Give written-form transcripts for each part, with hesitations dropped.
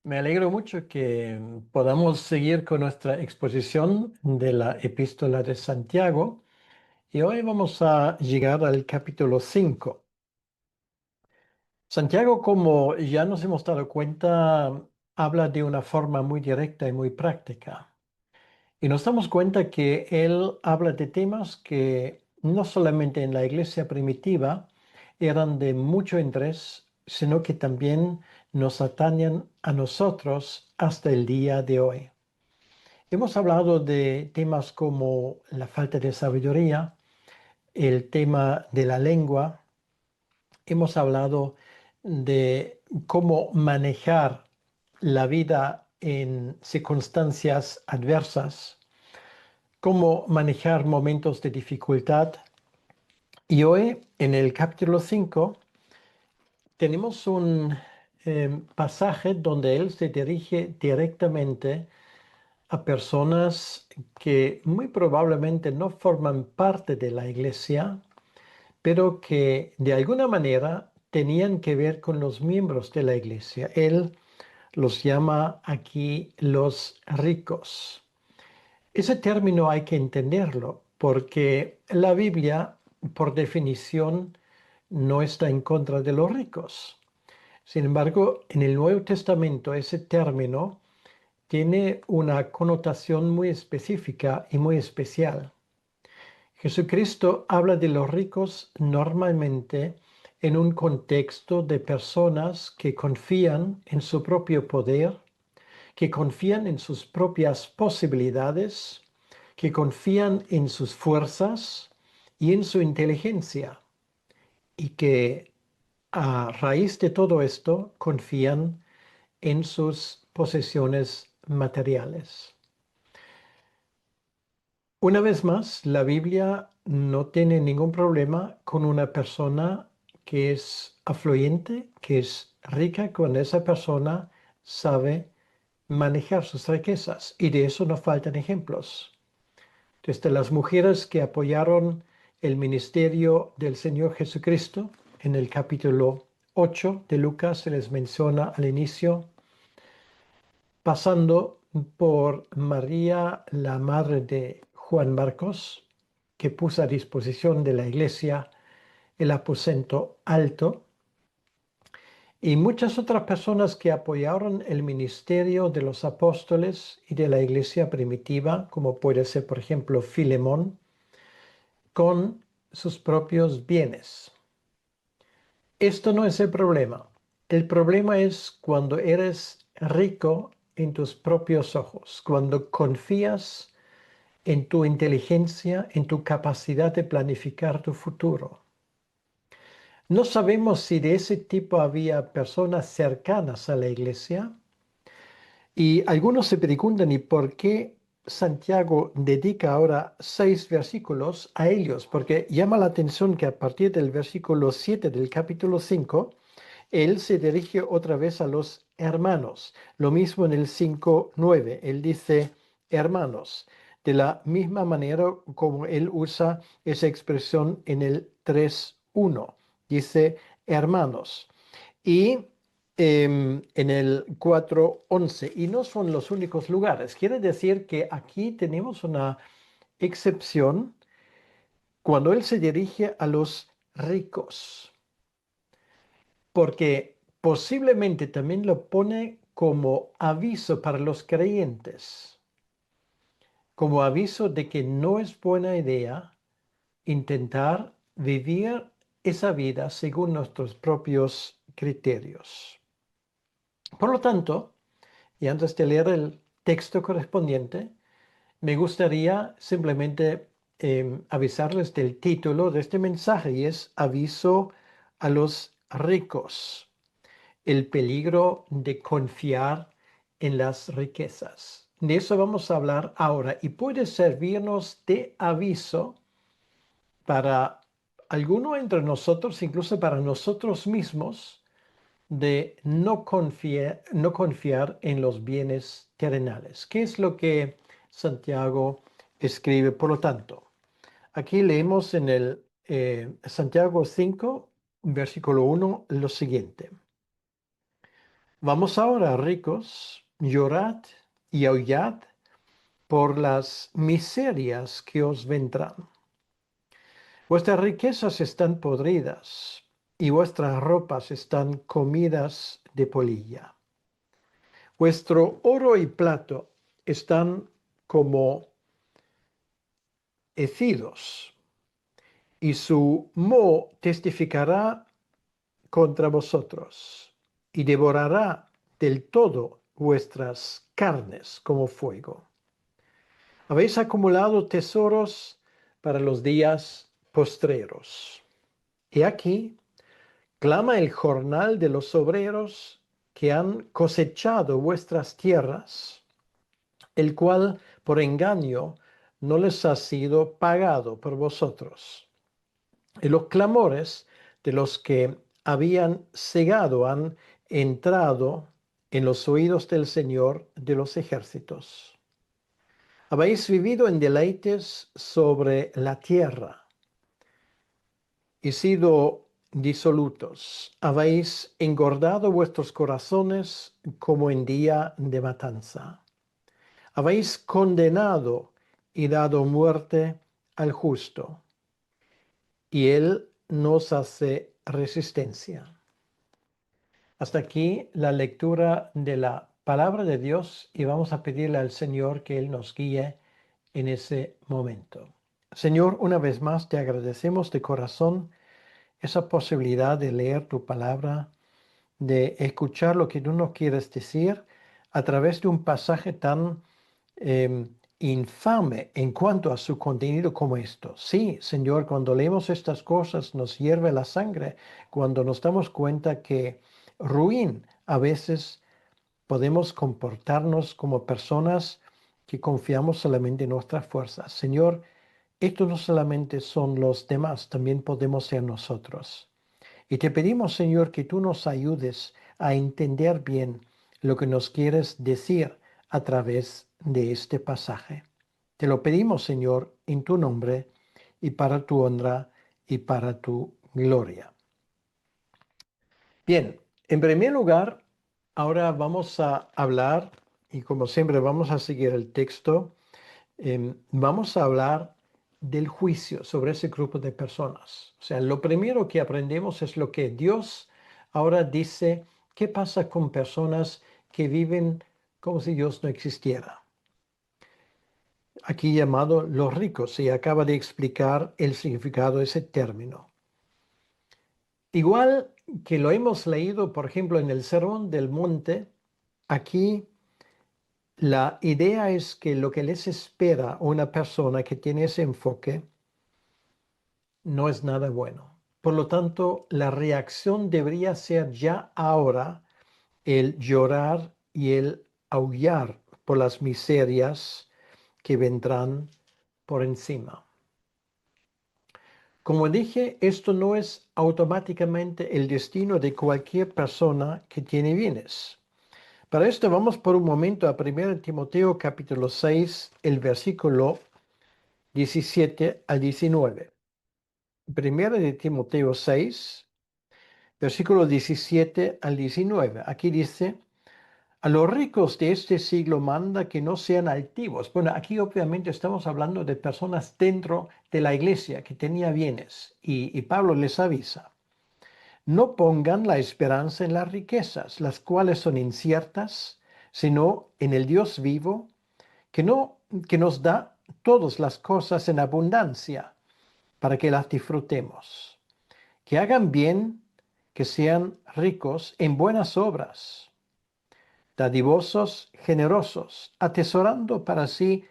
Me alegro mucho que podamos seguir con nuestra exposición de la Epístola de Santiago y hoy vamos a llegar al capítulo 5. Santiago, como ya nos hemos dado cuenta, habla de una forma muy directa y muy práctica. Y nos damos cuenta que él habla de temas que no solamente en la iglesia primitiva eran de mucho interés, sino que también nos atañen a nosotros hasta el día de hoy. Hemos hablado de temas como la falta de sabiduría, el tema de la lengua. Hemos hablado de cómo manejar la vida en circunstancias adversas, cómo manejar momentos de dificultad. Y hoy, en el capítulo 5, tenemos un pasaje donde él se dirige directamente a personas que muy probablemente no forman parte de la iglesia, pero que de alguna manera tenían que ver con los miembros de la iglesia. Él los llama aquí los ricos. Ese término hay que entenderlo porque la Biblia, por definición, no está en contra de los ricos. Sin embargo, en el Nuevo Testamento ese término tiene una connotación muy específica y muy especial. Jesucristo habla de los ricos normalmente en un contexto de personas que confían en su propio poder, que confían en sus propias posibilidades, que confían en sus fuerzas y en su inteligencia, y que a raíz de todo esto confían en sus posesiones materiales. Una vez más, la Biblia no tiene ningún problema con una persona que es afluente, que es rica, cuando esa persona sabe manejar sus riquezas. Y de eso no faltan ejemplos. Desde las mujeres que apoyaron el ministerio del Señor Jesucristo, en el capítulo 8 de Lucas se les menciona al inicio, pasando por María, la madre de Juan Marcos, que puso a disposición de la iglesia el aposento alto, y muchas otras personas que apoyaron el ministerio de los apóstoles y de la iglesia primitiva, como puede ser, por ejemplo, Filemón, con sus propios bienes. Esto no es el problema. El problema es cuando eres rico en tus propios ojos, cuando confías en tu inteligencia, en tu capacidad de planificar tu futuro. No sabemos si de ese tipo había personas cercanas a la iglesia y algunos se preguntan, ¿y por qué Santiago dedica ahora 6 versículos a ellos? Porque llama la atención que a partir del versículo 7 del capítulo 5, él se dirige otra vez a los hermanos. Lo mismo en el 5:9. Él dice hermanos. De la misma manera como él usa esa expresión en el 3:1. Dice hermanos. Y en el 4:11. Y no son los únicos lugares. Quiere decir que aquí tenemos una excepción cuando él se dirige a los ricos, porque posiblemente también lo pone como aviso para los creyentes, como aviso de que no es buena idea intentar vivir esa vida según nuestros propios criterios. Por lo tanto, y antes de leer el texto correspondiente, me gustaría simplemente avisarles del título de este mensaje y es Aviso a los ricos. El peligro de confiar en las riquezas. De eso vamos a hablar ahora y puede servirnos de aviso para alguno entre nosotros, incluso para nosotros mismos, de no confiar en los bienes terrenales. ¿Qué es lo que Santiago escribe? Por lo tanto, aquí leemos en el Santiago 5, versículo 1, lo siguiente. Vamos ahora, ricos, llorad y aullad por las miserias que os vendrán. Vuestras riquezas están podridas y vuestras ropas están comidas de polilla. Vuestro oro y plato están como hecidos, y su moho testificará contra vosotros, y devorará del todo vuestras carnes como fuego. Habéis acumulado tesoros para los días postreros. Y aquí clama el jornal de los obreros que han cosechado vuestras tierras, el cual por engaño no les ha sido pagado por vosotros. Y los clamores de los que habían cegado han entrado en los oídos del Señor de los ejércitos. Habéis vivido en deleites sobre la tierra y sido disolutos. Habéis engordado vuestros corazones como en día de matanza. Habéis condenado y dado muerte al justo, y él nos hace resistencia. Hasta aquí la lectura de la palabra de Dios y vamos a pedirle al Señor que Él nos guíe en ese momento. Señor, una vez más te agradecemos de corazón esa posibilidad de leer tu palabra, de escuchar lo que tú nos quieres decir a través de un pasaje tan infame en cuanto a su contenido como esto. Sí, Señor, cuando leemos estas cosas nos hierve la sangre, cuando nos damos cuenta que ruin a veces podemos comportarnos como personas que confiamos solamente en nuestras fuerzas. Señor, esto no solamente son los demás, también podemos ser nosotros. Y te pedimos, Señor, que tú nos ayudes a entender bien lo que nos quieres decir a través de este pasaje. Te lo pedimos, Señor, en tu nombre y para tu honra y para tu gloria. Bien, en primer lugar, ahora vamos a hablar, y como siempre vamos a seguir el texto, vamos a hablar del juicio sobre ese grupo de personas. O sea, lo primero que aprendemos es lo que Dios ahora dice, ¿qué pasa con personas que viven como si Dios no existiera? Aquí llamado los ricos, y acaba de explicar el significado de ese término. Igual que lo hemos leído, por ejemplo, en el Sermón del Monte, aquí la idea es que lo que les espera a una persona que tiene ese enfoque no es nada bueno. Por lo tanto, la reacción debería ser ya ahora el llorar y el aullar por las miserias que vendrán por encima. Como dije, esto no es automáticamente el destino de cualquier persona que tiene bienes. Para esto vamos por un momento a 1 Timoteo capítulo 6, el versículo 17 al 19. 1 de Timoteo 6, versículo 17 al 19. Aquí dice, a los ricos de este siglo manda que no sean altivos. Bueno, aquí obviamente estamos hablando de personas dentro de la iglesia que tenía bienes y Pablo les avisa. No pongan la esperanza en las riquezas, las cuales son inciertas, sino en el Dios vivo, que no, que nos da todas las cosas en abundancia para que las disfrutemos. Que hagan bien, que sean ricos en buenas obras, dadivosos, generosos, atesorando para sí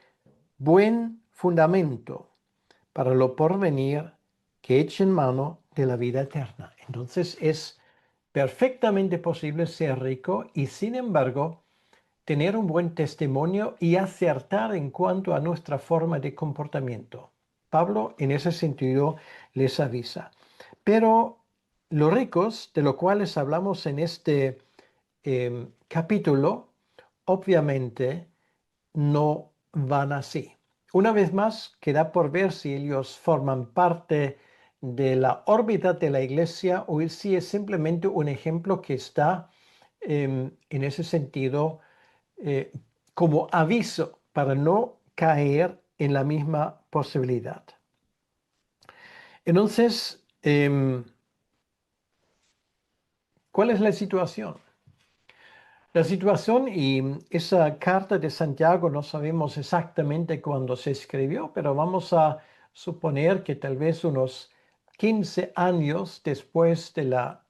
buen fundamento para lo porvenir, que echen mano de la vida eterna. Entonces es perfectamente posible ser rico y sin embargo tener un buen testimonio y acertar en cuanto a nuestra forma de comportamiento. Pablo en ese sentido les avisa. Pero los ricos, de los cuales hablamos en este capítulo, obviamente no van así. Una vez más, queda por ver si ellos forman parte de la órbita de la iglesia o si es simplemente un ejemplo que está en ese sentido, eh, como aviso para no caer en la misma posibilidad. Entonces, ¿cuál es la situación? La situación y esa carta de Santiago no sabemos exactamente cuándo se escribió, pero vamos a suponer que tal vez unos 15 años después de la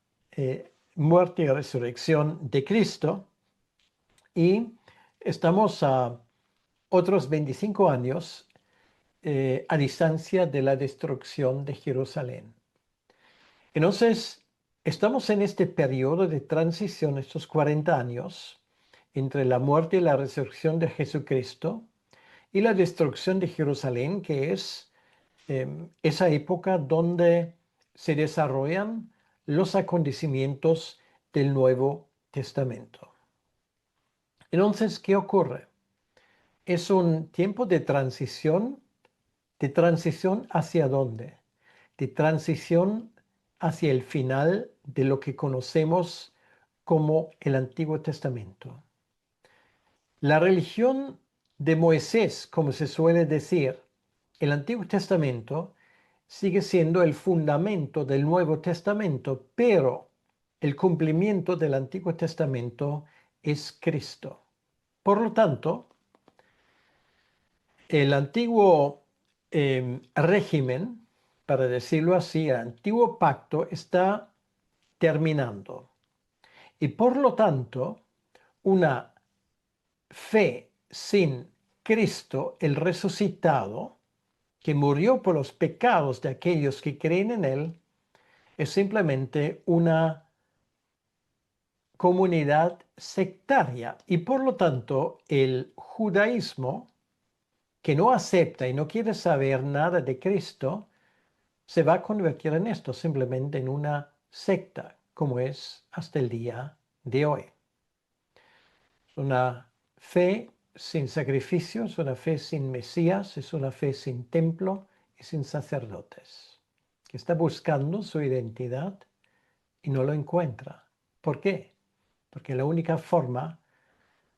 muerte y resurrección de Cristo, y estamos a otros 25 años a distancia de la destrucción de Jerusalén. Entonces, estamos en este periodo de transición, estos 40 años, entre la muerte y la resurrección de Jesucristo y la destrucción de Jerusalén, que es esa época donde se desarrollan los acontecimientos del Nuevo Testamento. Entonces, ¿qué ocurre? Es un tiempo de transición hacia dónde? De transición hacia el final de lo que conocemos como el Antiguo Testamento. La religión de Moisés, como se suele decir, el Antiguo Testamento sigue siendo el fundamento del Nuevo Testamento, pero el cumplimiento del Antiguo Testamento es Cristo. Por lo tanto, el antiguo régimen, para decirlo así, el antiguo pacto está terminando. Y por lo tanto, una fe sin Cristo, el resucitado, que murió por los pecados de aquellos que creen en Él, es simplemente una comunidad sectaria. Y por lo tanto, el judaísmo, que no acepta y no quiere saber nada de Cristo, se va a convertir en esto, simplemente en una secta, como es hasta el día de hoy. Es una fe sin sacrificios, una fe sin Mesías, es una fe sin templo y sin sacerdotes, que está buscando su identidad y no lo encuentra. ¿Por qué? Porque la única forma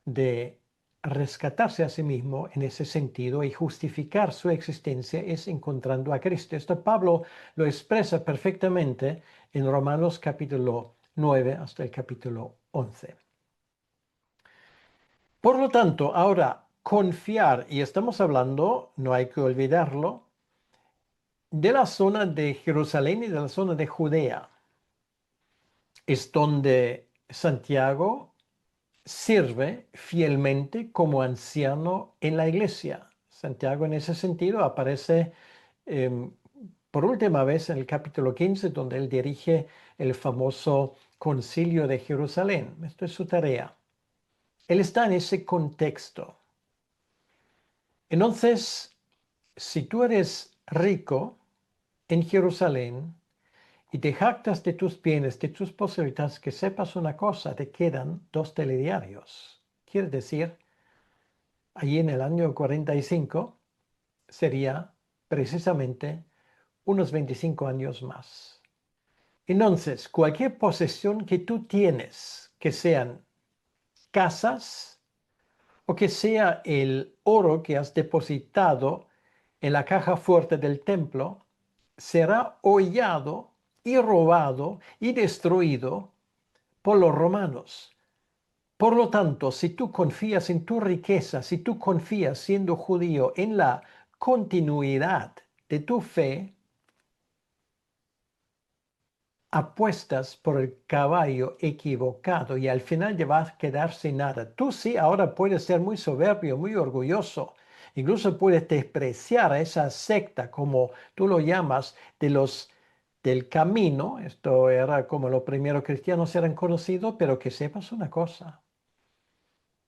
de rescatarse a sí mismo en ese sentido y justificar su existencia es encontrando a Cristo. Esto Pablo lo expresa perfectamente en Romanos capítulo 9 hasta el capítulo 11. Por lo tanto, ahora confiar, y estamos hablando, no hay que olvidarlo, de la zona de Jerusalén y de la zona de Judea. Es donde Santiago sirve fielmente como anciano en la iglesia. Santiago en ese sentido aparece por última vez en el capítulo 15, donde él dirige el famoso concilio de Jerusalén. Esto es su tarea. Él está en ese contexto. Entonces, si tú eres rico en Jerusalén y te jactas de tus bienes, de tus posibilidades, que sepas una cosa, te quedan 2 telediarios. Quiere decir, allí en el año 45 sería precisamente unos 25 años más. Entonces, cualquier posesión que tú tienes, que sean casas o que sea el oro que has depositado en la caja fuerte del templo, será hollado y robado y destruido por los romanos. Por lo tanto, si tú confías en tu riqueza, si tú confías siendo judío en la continuidad de tu fe, apuestas por el caballo equivocado y al final te vas a quedar sin nada. Tú sí, ahora puedes ser muy soberbio, muy orgulloso. Incluso puedes despreciar a esa secta, como tú lo llamas, de los del camino. Esto era como los primeros cristianos eran conocidos, pero que sepas una cosa.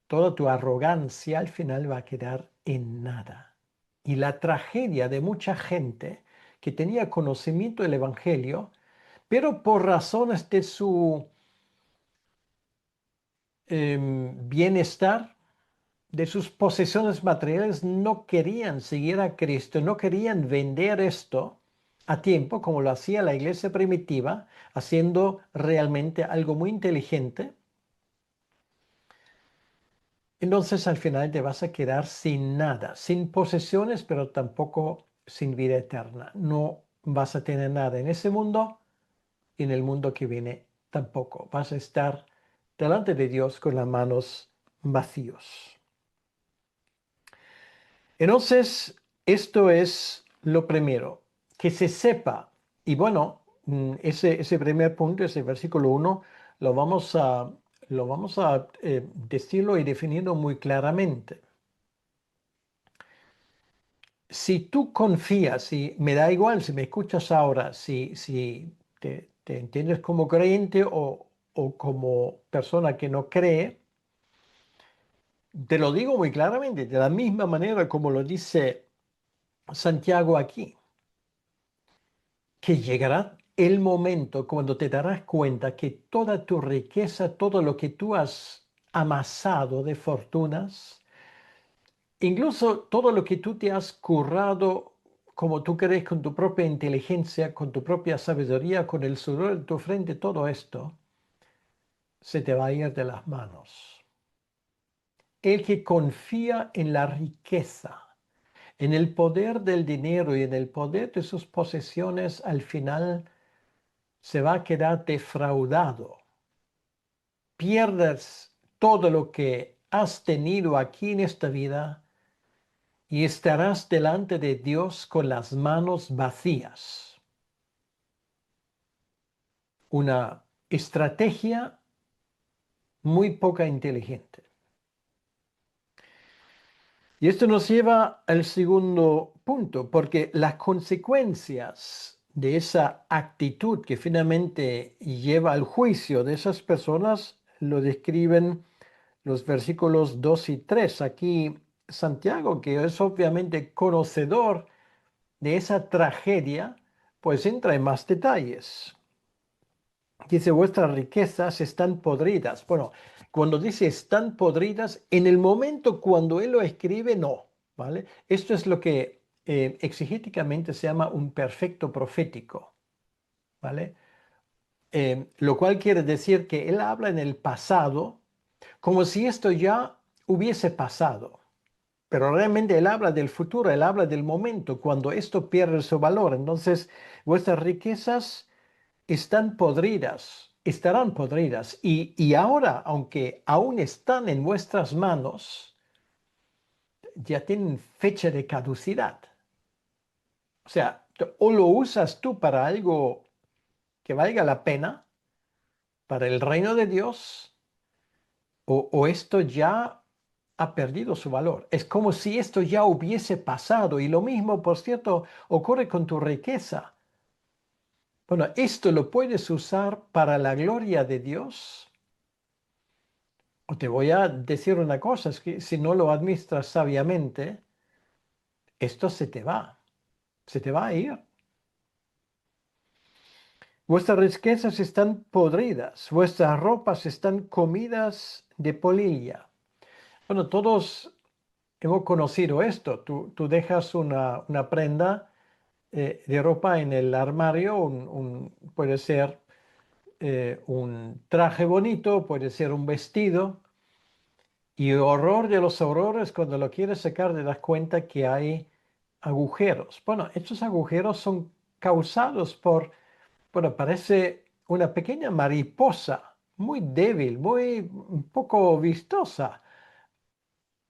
Toda tu arrogancia al final va a quedar en nada. Y la tragedia de mucha gente que tenía conocimiento del Evangelio, pero por razones de su bienestar, de sus posesiones materiales, no querían seguir a Cristo, no querían vender esto a tiempo, como lo hacía la iglesia primitiva, haciendo realmente algo muy inteligente. entonces al final te vas a quedar sin nada, sin posesiones, pero tampoco sin vida eterna. No vas a tener nada en ese mundo y en el mundo que viene tampoco. Vas a estar delante de Dios con las manos vacíos. Entonces, esto es lo primero, que se sepa. Y bueno, ese primer punto, ese versículo 1, lo vamos a decirlo y definirlo muy claramente. Si tú confías, y me da igual si me escuchas ahora, si te entiendes como creyente o como persona que no cree, te lo digo muy claramente, de la misma manera como lo dice Santiago aquí, que llegará el momento cuando te darás cuenta que toda tu riqueza, todo lo que tú has amasado de fortunas, incluso todo lo que tú te has currado como tú crees con tu propia inteligencia, con tu propia sabiduría, con el sudor de tu frente, todo esto se te va a ir de las manos. El que confía en la riqueza, en el poder del dinero y en el poder de sus posesiones, al final se va a quedar defraudado. Pierdes todo lo que has tenido aquí en esta vida y estarás delante de Dios con las manos vacías. Una estrategia muy poca inteligente. Y esto nos lleva al segundo punto, porque las consecuencias de esa actitud que finalmente lleva al juicio de esas personas lo describen los versículos 2 y 3. Aquí Santiago, que es obviamente conocedor de esa tragedia, pues entra en más detalles. Dice, vuestras riquezas están podridas. Bueno, cuando dice están podridas, en el momento cuando él lo escribe, no, ¿vale? Esto es lo que exegéticamente se llama un perfecto profético, ¿vale? Lo cual quiere decir que él habla en el pasado como si esto ya hubiese pasado. Pero realmente él habla del futuro, él habla del momento, cuando esto pierde su valor. Entonces, vuestras riquezas están podridas, estarán podridas. Y ahora, aunque aún están en vuestras manos, ya tienen fecha de caducidad. O sea, o lo usas tú para algo que valga la pena, para el reino de Dios, o esto ya ha perdido su valor. Es como si esto ya hubiese pasado. Y lo mismo, por cierto, ocurre con tu riqueza. Bueno, esto lo puedes usar para la gloria de Dios. O te voy a decir una cosa, es que si no lo administras sabiamente, esto se te va a ir. Vuestras riquezas están podridas, vuestras ropas están comidas de polilla. Bueno, todos hemos conocido esto. Tú dejas una prenda de ropa en el armario, puede ser un traje bonito, puede ser un vestido, y horror de los horrores, cuando lo quieres sacar te das cuenta que hay agujeros. Bueno, estos agujeros son causados por, bueno, parece una pequeña mariposa, muy débil, muy poco vistosa.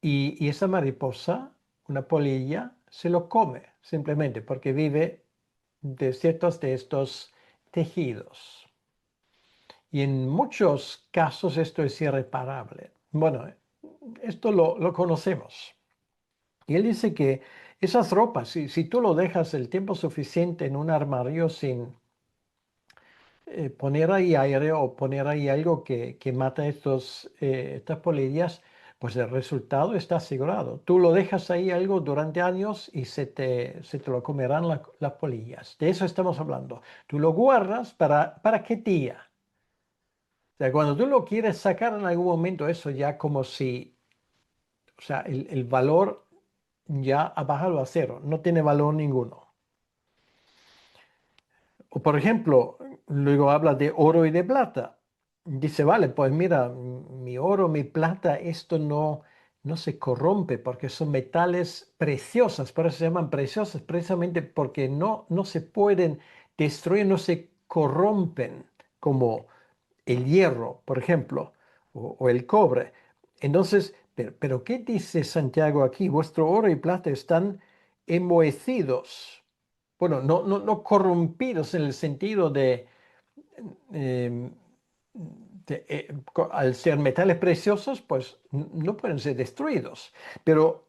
Y esa mariposa, una polilla, se lo come simplemente porque vive de ciertos de estos tejidos. Y en muchos casos esto es irreparable. Bueno, esto lo conocemos. Y él dice que esas ropas, si tú lo dejas el tiempo suficiente en un armario sin poner ahí aire o poner ahí algo que mata estas polillas, pues el resultado está asegurado. Tú lo dejas ahí algo durante años y se te lo comerán las polillas. De eso estamos hablando. Tú lo guardas ¿para qué día? O sea, cuando tú lo quieres sacar en algún momento, eso ya como si, o sea, el valor ya ha bajado a cero, no tiene valor ninguno. O por ejemplo, luego habla de oro y de plata. Dice, vale, pues mira, mi oro, mi plata, esto no, no se corrompe porque son metales preciosos, por eso se llaman preciosos, precisamente porque no se pueden destruir, no se corrompen como el hierro, por ejemplo, o el cobre. Entonces, pero ¿qué dice Santiago aquí? Vuestro oro y plata están enmohecidos. Bueno, no corrompidos en el sentido em, al ser metales preciosos, pues no pueden ser destruidos. Pero,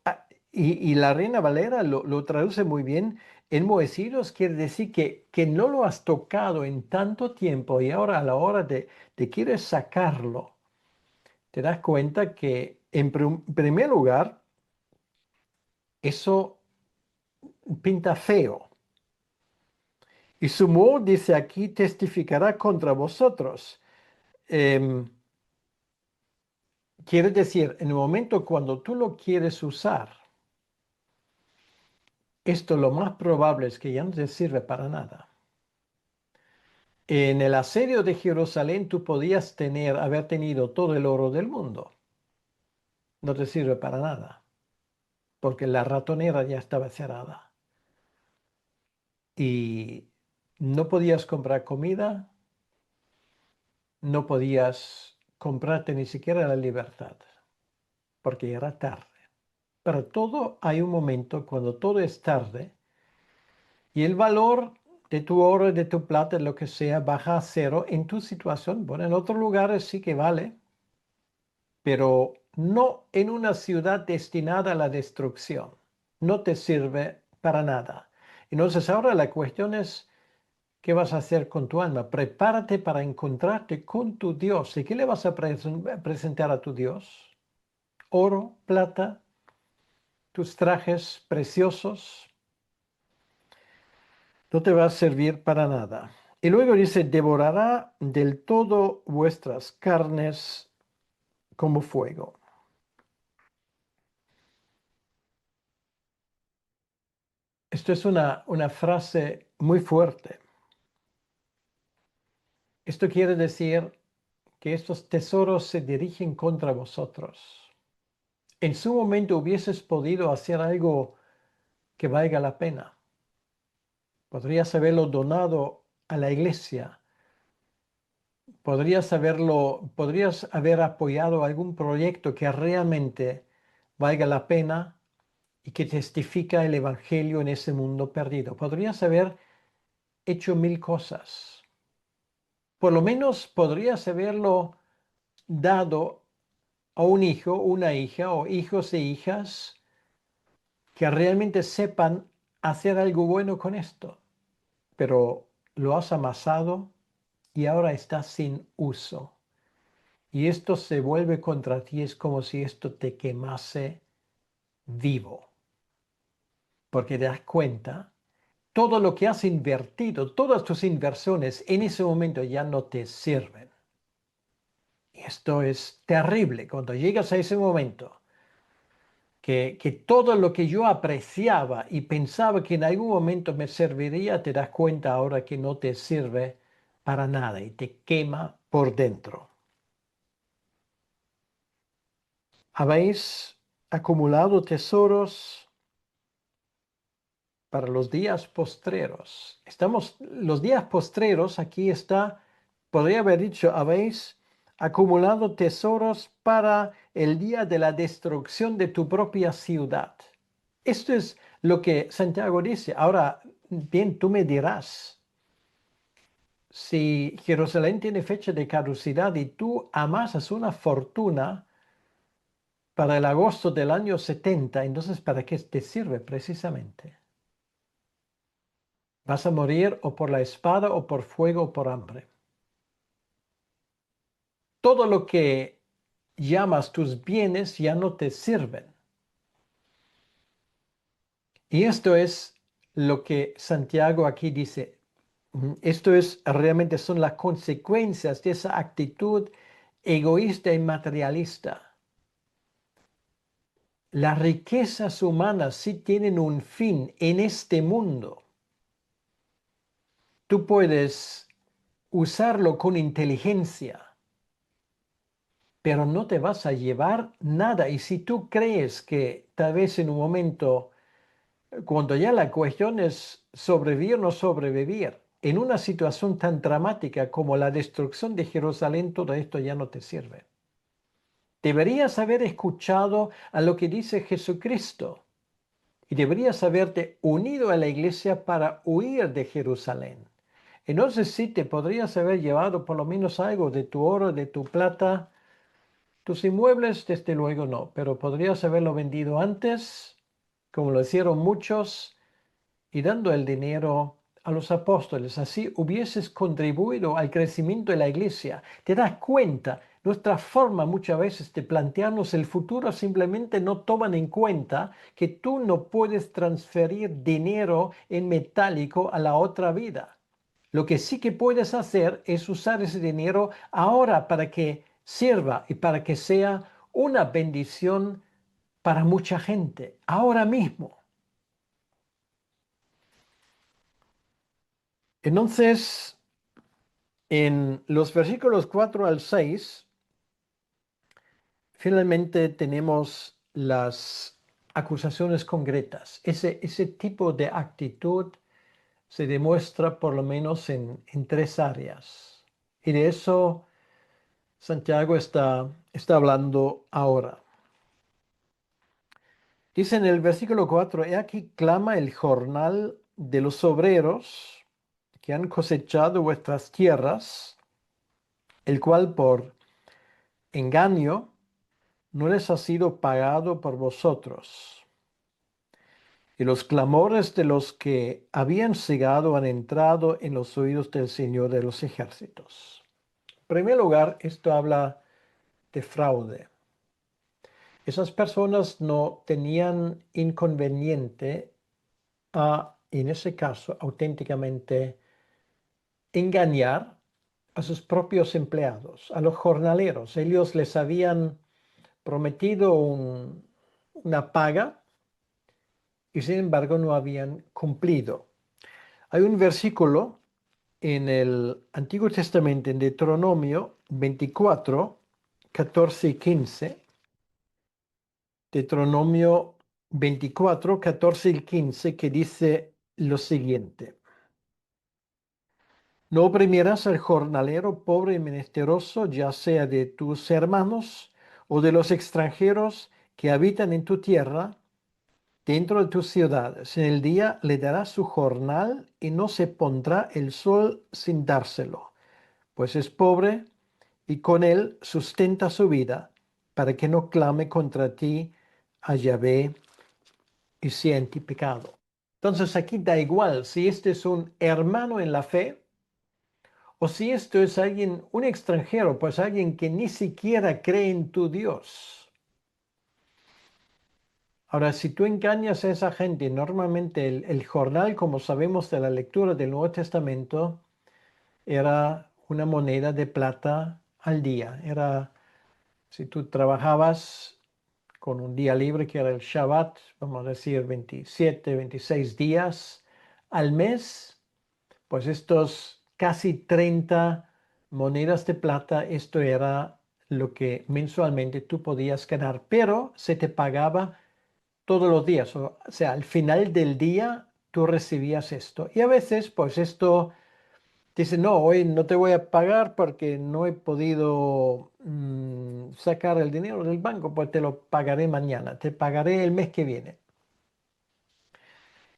y la Reina Valera lo traduce muy bien, enmohecidos quiere decir que no lo has tocado en tanto tiempo y ahora a la hora de quieres sacarlo, te das cuenta que en primer lugar, eso pinta feo. Y su modo, dice aquí, testificará contra vosotros. Em, Quiere decir, en el momento cuando tú lo quieres usar, esto lo más probable es que ya no te sirve para nada. En el asedio de Jerusalén tú podías haber tenido todo el oro del mundo. No te sirve para nada, porque la ratonera ya estaba cerrada. Y no podías comprar comida, no podías comprarte ni siquiera la libertad, porque ya era tarde. Para todo hay un momento cuando todo es tarde y el valor de tu oro, de tu plata, lo que sea, baja a cero en tu situación. Bueno, en otros lugares sí que vale, pero no en una ciudad destinada a la destrucción. No te sirve para nada. Entonces ahora la cuestión es, ¿qué vas a hacer con tu alma? Prepárate para encontrarte con tu Dios. ¿Y qué le vas a presentar a tu Dios? Oro, plata, tus trajes preciosos, no te va a servir para nada. Y luego dice, devorará del todo vuestras carnes como fuego. Esto es una frase muy fuerte. Esto quiere decir que estos tesoros se dirigen contra vosotros. En su momento hubieses podido hacer algo que valga la pena. Podrías haberlo donado a la iglesia. Podrías haber apoyado algún proyecto que realmente valga la pena y que testifica el evangelio en ese mundo perdido. Podrías haber hecho mil cosas. Por lo menos podrías haberlo dado a un hijo, una hija o hijos e hijas que realmente sepan hacer algo bueno con esto. Pero lo has amasado y ahora está sin uso. Y esto se vuelve contra ti, es como si esto te quemase vivo, porque te das cuenta, todo lo que has invertido, todas tus inversiones en ese momento ya no te sirven. Y esto es terrible cuando llegas a ese momento, que todo lo que yo apreciaba y pensaba que en algún momento me serviría, te das cuenta ahora que no te sirve para nada y te quema por dentro. Habéis acumulado tesoros para los días postreros. Los días postreros, aquí está, podría haber dicho, habéis acumulado tesoros para el día de la destrucción de tu propia ciudad. Esto es lo que Santiago dice. Ahora, bien, tú me dirás, si Jerusalén tiene fecha de caducidad y tú amasas una fortuna para el agosto del año 70, entonces ¿para qué te sirve precisamente? Vas a morir o por la espada o por fuego o por hambre. Todo lo que llamas tus bienes ya no te sirven. Y esto es lo que Santiago aquí dice. Esto es realmente son las consecuencias de esa actitud egoísta y materialista. Las riquezas humanas sí tienen un fin en este mundo. Tú puedes usarlo con inteligencia, pero no te vas a llevar nada. Y si tú crees que tal vez en un momento, cuando ya la cuestión es sobrevivir o no sobrevivir, en una situación tan dramática como la destrucción de Jerusalén, todo esto ya no te sirve. Deberías haber escuchado a lo que dice Jesucristo y deberías haberte unido a la iglesia para huir de Jerusalén. Entonces sí, te podrías haber llevado por lo menos algo de tu oro, de tu plata. Tus inmuebles, desde luego no, pero podrías haberlo vendido antes, como lo hicieron muchos, y dando el dinero a los apóstoles. Así hubieses contribuido al crecimiento de la iglesia. ¿Te das cuenta? Nuestra forma muchas veces de plantearnos el futuro simplemente no toman en cuenta que tú no puedes transferir dinero en metálico a la otra vida. Lo que sí que puedes hacer es usar ese dinero ahora para que sirva y para que sea una bendición para mucha gente, ahora mismo. Entonces, en los versículos 4 al 6, finalmente tenemos las acusaciones concretas. Ese tipo de actitud se demuestra por lo menos en tres áreas. Y de eso Santiago está hablando ahora. Dice en el versículo 4, he aquí clama el jornal de los obreros que han cosechado vuestras tierras, el cual por engaño no les ha sido pagado por vosotros. Y los clamores de los que habían cegado han entrado en los oídos del Señor de los ejércitos. En primer lugar, esto habla de fraude. Esas personas no tenían inconveniente en ese caso, auténticamente engañar a sus propios empleados, a los jornaleros. Ellos les habían prometido una paga y sin embargo no habían cumplido. Hay un versículo en el Antiguo Testamento, en Deuteronomio 24, 14 y 15. Deuteronomio 24, 14 y 15, que dice lo siguiente. No oprimirás al jornalero pobre y menesteroso, ya sea de tus hermanos o de los extranjeros que habitan en tu tierra, dentro de tus ciudades. En el día le darás su jornal y no se pondrá el sol sin dárselo, pues es pobre y con él sustenta su vida, para que no clame contra ti a Yahvé y sea en ti pecado. Entonces aquí da igual si este es un hermano en la fe o si esto es alguien, un extranjero, pues alguien que ni siquiera cree en tu Dios. Ahora, si tú engañas a esa gente, normalmente el jornal, como sabemos de la lectura del Nuevo Testamento, era una moneda de plata al día. Era, si tú trabajabas con un día libre, que era el Shabbat, vamos a decir 27, 26 días al mes, pues estos casi 30 monedas de plata, esto era lo que mensualmente tú podías ganar, pero se te pagaba todos los días, o sea, al final del día tú recibías esto. Y a veces, pues esto dice, no, hoy no te voy a pagar porque no he podido sacar el dinero del banco, pues te lo pagaré mañana, te pagaré el mes que viene.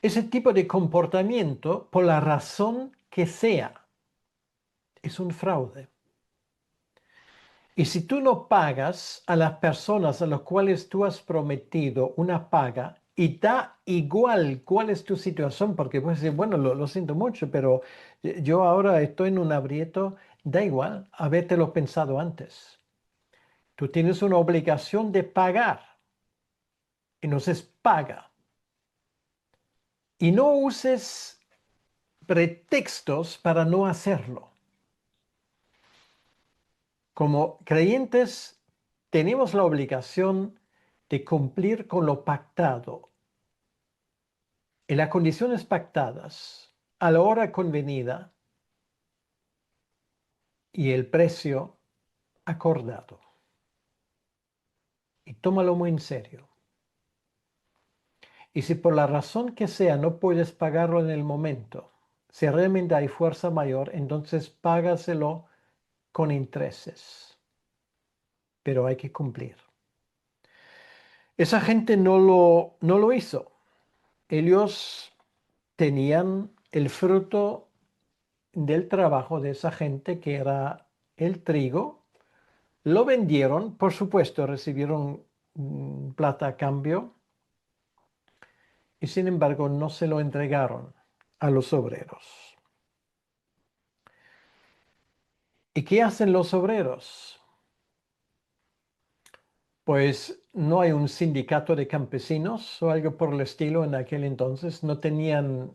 Ese tipo de comportamiento, por la razón que sea, es un fraude. Y si tú no pagas a las personas a las cuales tú has prometido una paga y da igual cuál es tu situación, porque puedes decir, bueno, lo siento mucho, pero yo ahora estoy en un aprieto, da igual habértelo pensado antes. Tú tienes una obligación de pagar, entonces paga. Y no uses pretextos para no hacerlo. Como creyentes, tenemos la obligación de cumplir con lo pactado en las condiciones pactadas, a la hora convenida y el precio acordado. tómalo muy en serio. Y si por la razón que sea no puedes pagarlo en el momento, si realmente hay fuerza mayor, entonces págaselo con intereses. Pero hay que cumplir. Esa gente no lo hizo. Ellos tenían el fruto del trabajo de esa gente, que era el trigo. Lo vendieron, por supuesto, recibieron plata a cambio, y sin embargo no se lo entregaron a los obreros. ¿Y qué hacen los obreros? Pues no hay un sindicato de campesinos o algo por el estilo en aquel entonces. No tenían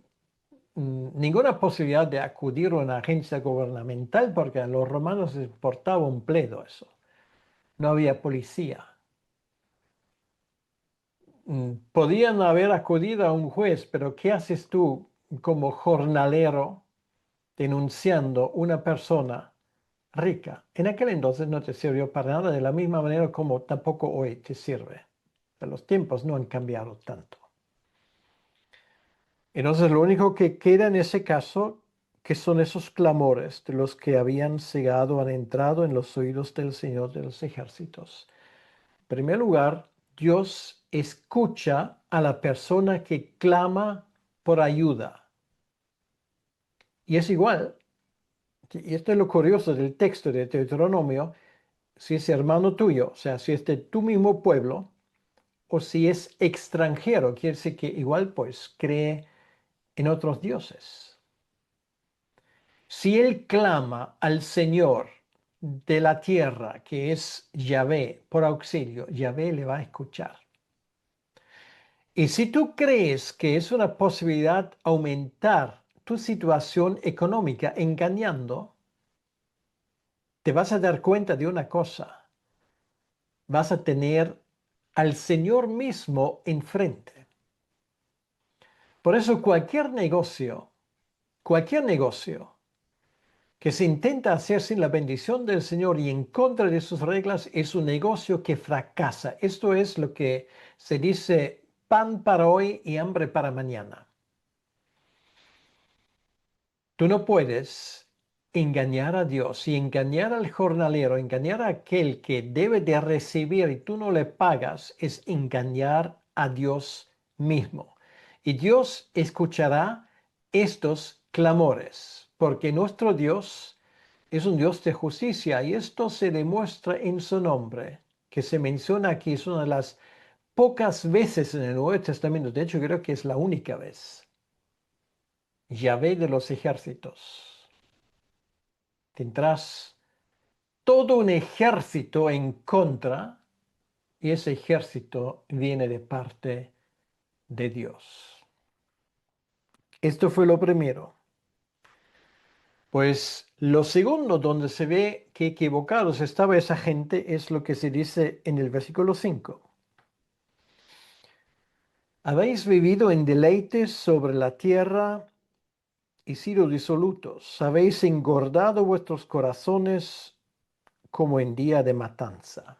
ninguna posibilidad de acudir a una agencia gubernamental, porque a los romanos les importaba un bledo eso. No había policía. Podían haber acudido a un juez, pero ¿qué haces tú como jornalero denunciando una persona rica? En aquel entonces no te sirvió para nada, de la misma manera como tampoco hoy te sirve. Los tiempos no han cambiado tanto. Entonces lo único que queda en ese caso, que son esos clamores de los que habían cegado, han entrado en los oídos del Señor de los ejércitos. En primer lugar, Dios escucha a la persona que clama por ayuda. Y es igual, y esto es lo curioso del texto de Deuteronomio, si es hermano tuyo, o sea, si es de tu mismo pueblo, o si es extranjero, quiere decir que igual pues cree en otros dioses. Si él clama al Señor de la tierra, que es Yahvé, por auxilio, Yahvé le va a escuchar. Y si tú crees que es una posibilidad aumentar tu situación económica engañando, te vas a dar cuenta de una cosa: vas a tener al Señor mismo enfrente. Por eso cualquier negocio que se intenta hacer sin la bendición del Señor y en contra de sus reglas es un negocio que fracasa. Esto es lo que se dice: pan para hoy y hambre para mañana. Tú no puedes engañar a Dios y engañar al jornalero, engañar a aquel que debe de recibir y tú no le pagas, es engañar a Dios mismo. Y Dios escuchará estos clamores, porque nuestro Dios es un Dios de justicia, y esto se demuestra en su nombre, que se menciona aquí. Es una de las pocas veces en el Nuevo Testamento, de hecho creo que es la única vez: Yahvé de los ejércitos. Tendrás todo un ejército en contra, y ese ejército viene de parte de Dios. Esto fue lo primero. Pues lo segundo, donde se ve que equivocados estaba esa gente, es lo que se dice en el versículo 5. Habéis vivido en deleites sobre la tierra y sido disolutos. Habéis engordado vuestros corazones como en día de matanza.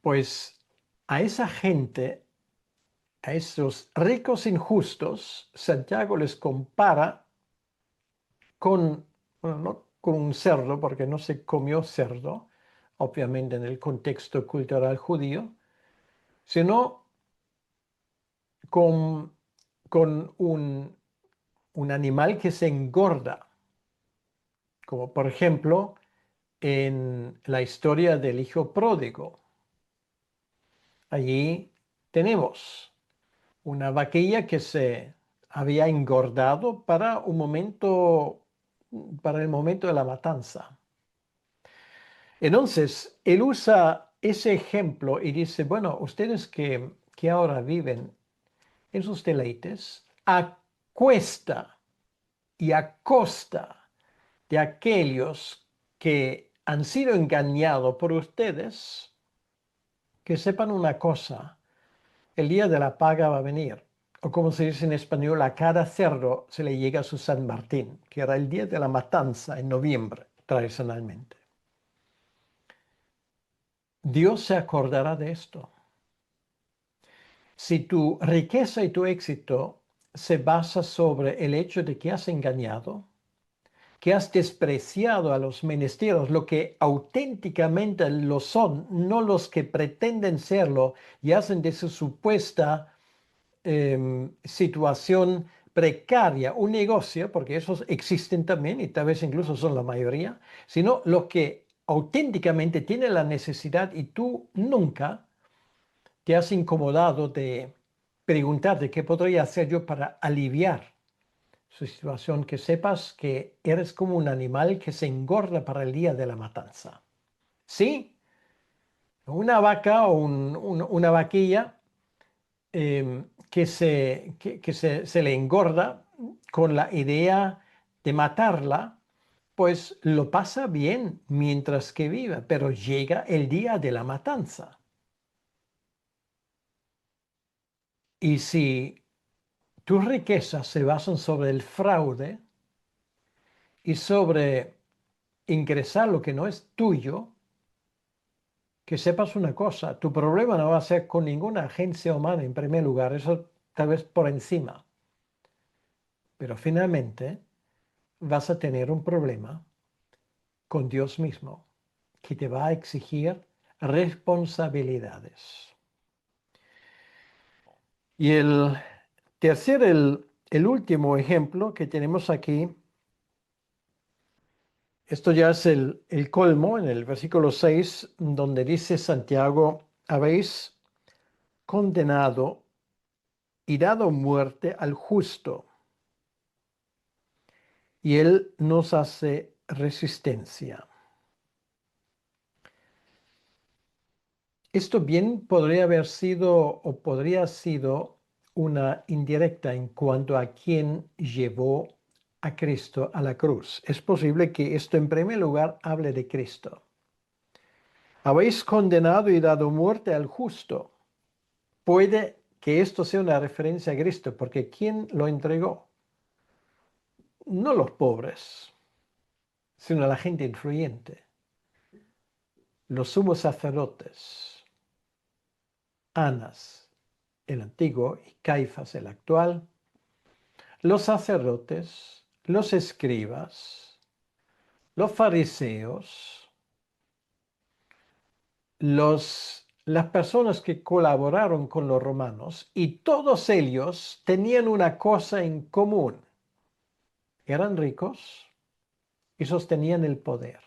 Pues a esa gente, a esos ricos injustos, Santiago les compara con, bueno, no con un cerdo, porque no se comió cerdo, obviamente en el contexto cultural judío, sino con, con un animal que se engorda, como por ejemplo en la historia del hijo pródigo. Allí tenemos una vaquilla que se había engordado para un momento, para el momento de la matanza. Entonces, él usa ese ejemplo y dice: bueno, ustedes que ahora viven en sus deleites, a cuesta y a costa de aquellos que han sido engañados por ustedes, que sepan una cosa: el día de la paga va a venir. O como se dice en español, a cada cerdo se le llega su San Martín, que era el día de la matanza en noviembre, tradicionalmente. Dios se acordará de esto. Si tu riqueza y tu éxito se basa sobre el hecho de que has engañado, que has despreciado a los menesteros, lo que auténticamente lo son, no los que pretenden serlo y hacen de su supuesta situación precaria un negocio, porque esos existen también y tal vez incluso son la mayoría, sino los que auténticamente tienen la necesidad y tú nunca te has incomodado de preguntarte qué podría hacer yo para aliviar su situación, que sepas que eres como un animal que se engorda para el día de la matanza. Sí, una vaca o una vaquilla se le engorda con la idea de matarla, pues lo pasa bien mientras que viva, pero llega el día de la matanza. Y si tus riquezas se basan sobre el fraude y sobre ingresar lo que no es tuyo, que sepas una cosa, tu problema no va a ser con ninguna agencia humana en primer lugar, eso tal vez por encima, pero finalmente vas a tener un problema con Dios mismo, que te va a exigir responsabilidades. Y el último ejemplo que tenemos aquí, esto ya es el colmo en el versículo 6, donde dice Santiago, habéis condenado y dado muerte al justo, y él nos hace resistencia. Esto bien podría haber sido o podría sido una indirecta en cuanto a quién llevó a Cristo a la cruz. Es posible que esto en primer lugar hable de Cristo. Habéis condenado y dado muerte al justo. Puede que esto sea una referencia a Cristo, porque ¿quién lo entregó? No los pobres, sino la gente influyente, los sumos sacerdotes, Anas, el antiguo, y Caifás, el actual, los sacerdotes, los escribas, los fariseos, las personas que colaboraron con los romanos, y todos ellos tenían una cosa en común. Eran ricos y sostenían el poder.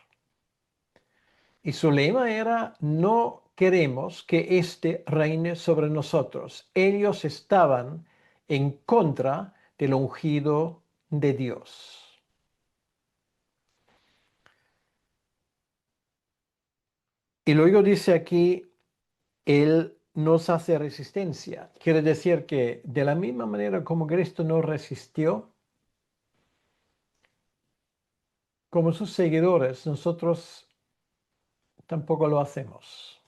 Y su lema era, no queremos que éste reine sobre nosotros. Ellos estaban en contra del ungido de Dios. Y luego dice aquí, Él nos hace resistencia. Quiere decir que de la misma manera como Cristo nos resistió, como sus seguidores, nosotros tampoco lo hacemos.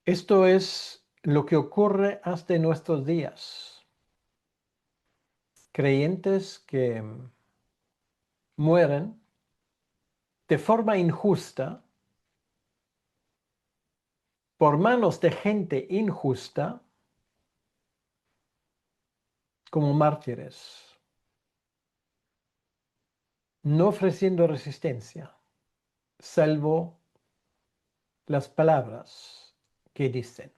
Esto es lo que ocurre hasta en nuestros días. Creyentes que mueren de forma injusta por manos de gente injusta como mártires, no ofreciendo resistencia, salvo las palabras que dicen.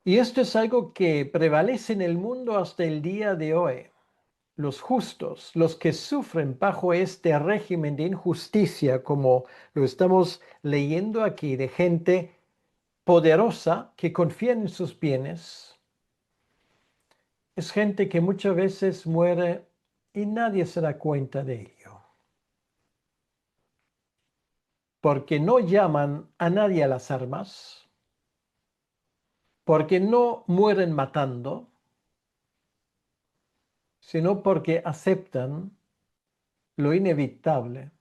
Y esto es algo que prevalece en el mundo hasta el día de hoy. Los justos, los que sufren bajo este régimen de injusticia, como lo estamos leyendo aquí, de gente poderosa que confía en sus bienes, es gente que muchas veces muere y nadie se da cuenta de ello. Porque no llaman a nadie a las armas, porque no mueren matando, sino porque aceptan lo inevitable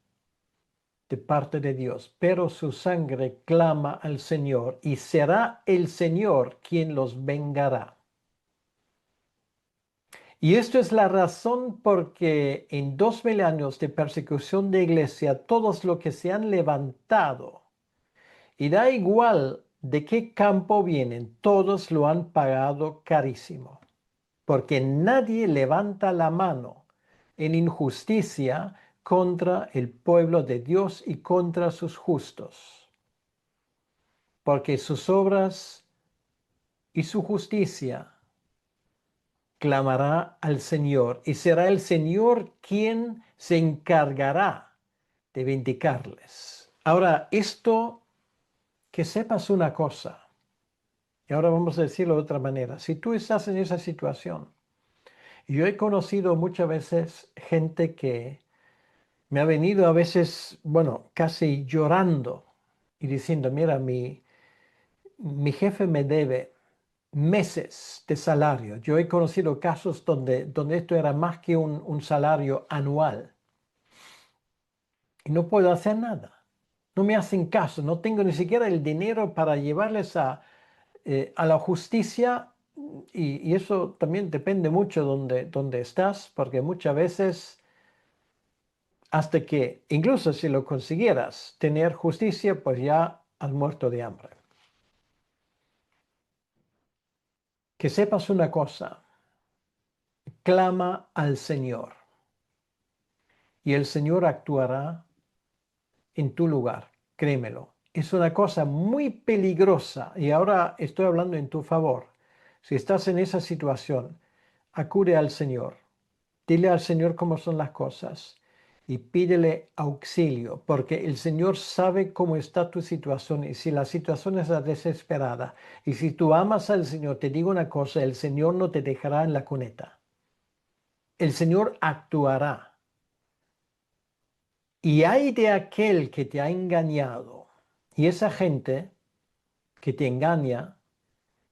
de parte de Dios, pero su sangre clama al Señor y será el Señor quien los vengará. Y esto es la razón porque en 2000 años de persecución de iglesia, todos los que se han levantado, y da igual de qué campo vienen, todos lo han pagado carísimo. Porque nadie levanta la mano en injusticia contra el pueblo de Dios y contra sus justos. Porque sus obras y su justicia clamará al Señor y será el Señor quien se encargará de vindicarles. Ahora, esto, que sepas una cosa, y ahora vamos a decirlo de otra manera, si tú estás en esa situación, yo he conocido muchas veces gente que me ha venido a veces, bueno, casi llorando y diciendo, mira, mi jefe me debe meses de salario. Yo he conocido casos donde esto era más que un salario anual y no puedo hacer nada. No me hacen caso, no tengo ni siquiera el dinero para llevarles a la justicia y eso también depende mucho donde estás, porque muchas veces hasta que, incluso si lo consiguieras, tener justicia, pues ya has muerto de hambre. Que sepas una cosa, clama al Señor y el Señor actuará en tu lugar, créemelo. Es una cosa muy peligrosa y ahora estoy hablando en tu favor. Si estás en esa situación, acude al Señor. Dile al Señor cómo son las cosas y pídele auxilio, porque el Señor sabe cómo está tu situación y si la situación es desesperada. Y si tú amas al Señor, te digo una cosa, el Señor no te dejará en la cuneta. El Señor actuará. Y hay de aquel que te ha engañado. Y esa gente que te engaña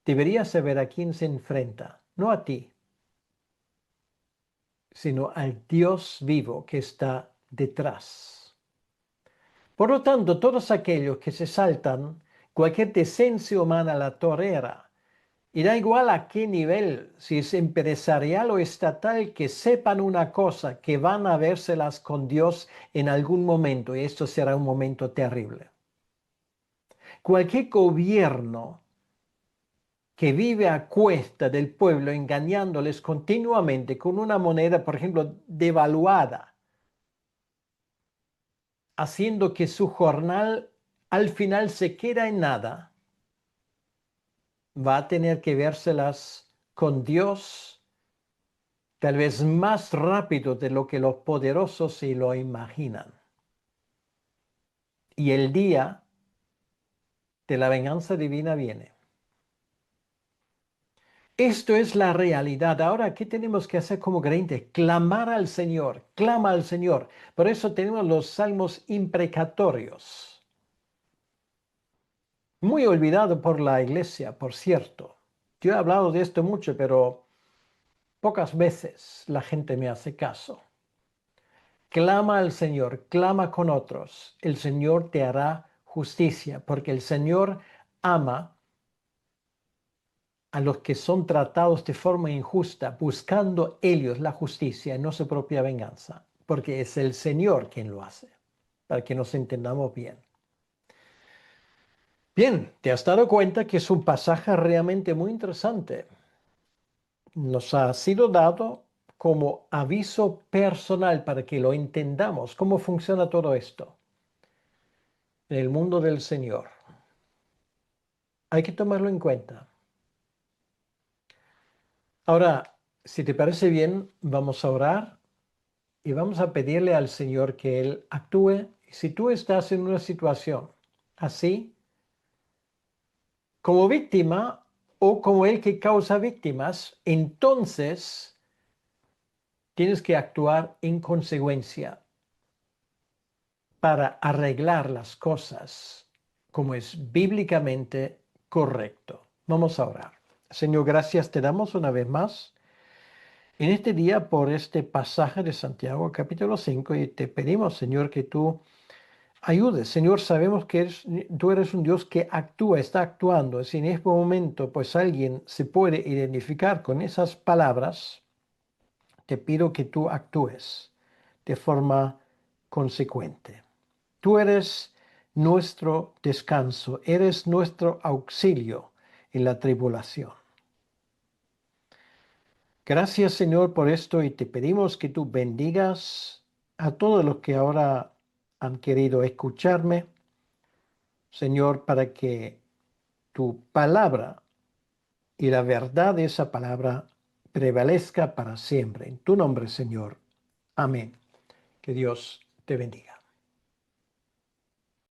debería saber a quién se enfrenta, no a ti, sino al Dios vivo que está detrás. Por lo tanto, todos aquellos que se saltan cualquier decencia humana la torera, y da igual a qué nivel, si es empresarial o estatal, que sepan una cosa, que van a vérselas con Dios en algún momento, y esto será un momento terrible. Cualquier gobierno que vive a cuesta del pueblo, engañándoles continuamente con una moneda, por ejemplo, devaluada, haciendo que su jornal al final se queda en nada, va a tener que vérselas con Dios, tal vez más rápido de lo que los poderosos se lo imaginan. Y el día de la venganza divina viene. Esto es la realidad. Ahora, ¿qué tenemos que hacer como creyentes? Clamar al Señor, clama al Señor. Por eso tenemos los salmos imprecatorios. Muy olvidado por la iglesia, por cierto. Yo he hablado de esto mucho, pero pocas veces la gente me hace caso. Clama al Señor, clama con otros. El Señor te hará justicia, porque el Señor ama a los que son tratados de forma injusta, buscando ellos la justicia y no su propia venganza, porque es el Señor quien lo hace, para que nos entendamos bien. Bien, te has dado cuenta que es un pasaje realmente muy interesante. Nos ha sido dado como aviso personal para que lo entendamos, cómo funciona todo esto en el mundo del Señor. Hay que tomarlo en cuenta. Ahora, si te parece bien, vamos a orar y vamos a pedirle al Señor que Él actúe. Si tú estás en una situación así, como víctima o como el que causa víctimas, entonces tienes que actuar en consecuencia para arreglar las cosas como es bíblicamente correcto. Vamos a orar. Señor, gracias te damos una vez más en este día por este pasaje de Santiago capítulo 5 y te pedimos, Señor, que tú ayudes. Señor, sabemos que tú eres un Dios que actúa, está actuando. Si en este momento pues alguien se puede identificar con esas palabras, te pido que tú actúes de forma consecuente. Tú eres nuestro descanso, eres nuestro auxilio en la tribulación. Gracias, Señor, por esto y te pedimos que tú bendigas a todos los que ahora han querido escucharme, Señor, para que tu palabra y la verdad de esa palabra prevalezca para siempre. En tu nombre, Señor. Amén. Que Dios te bendiga.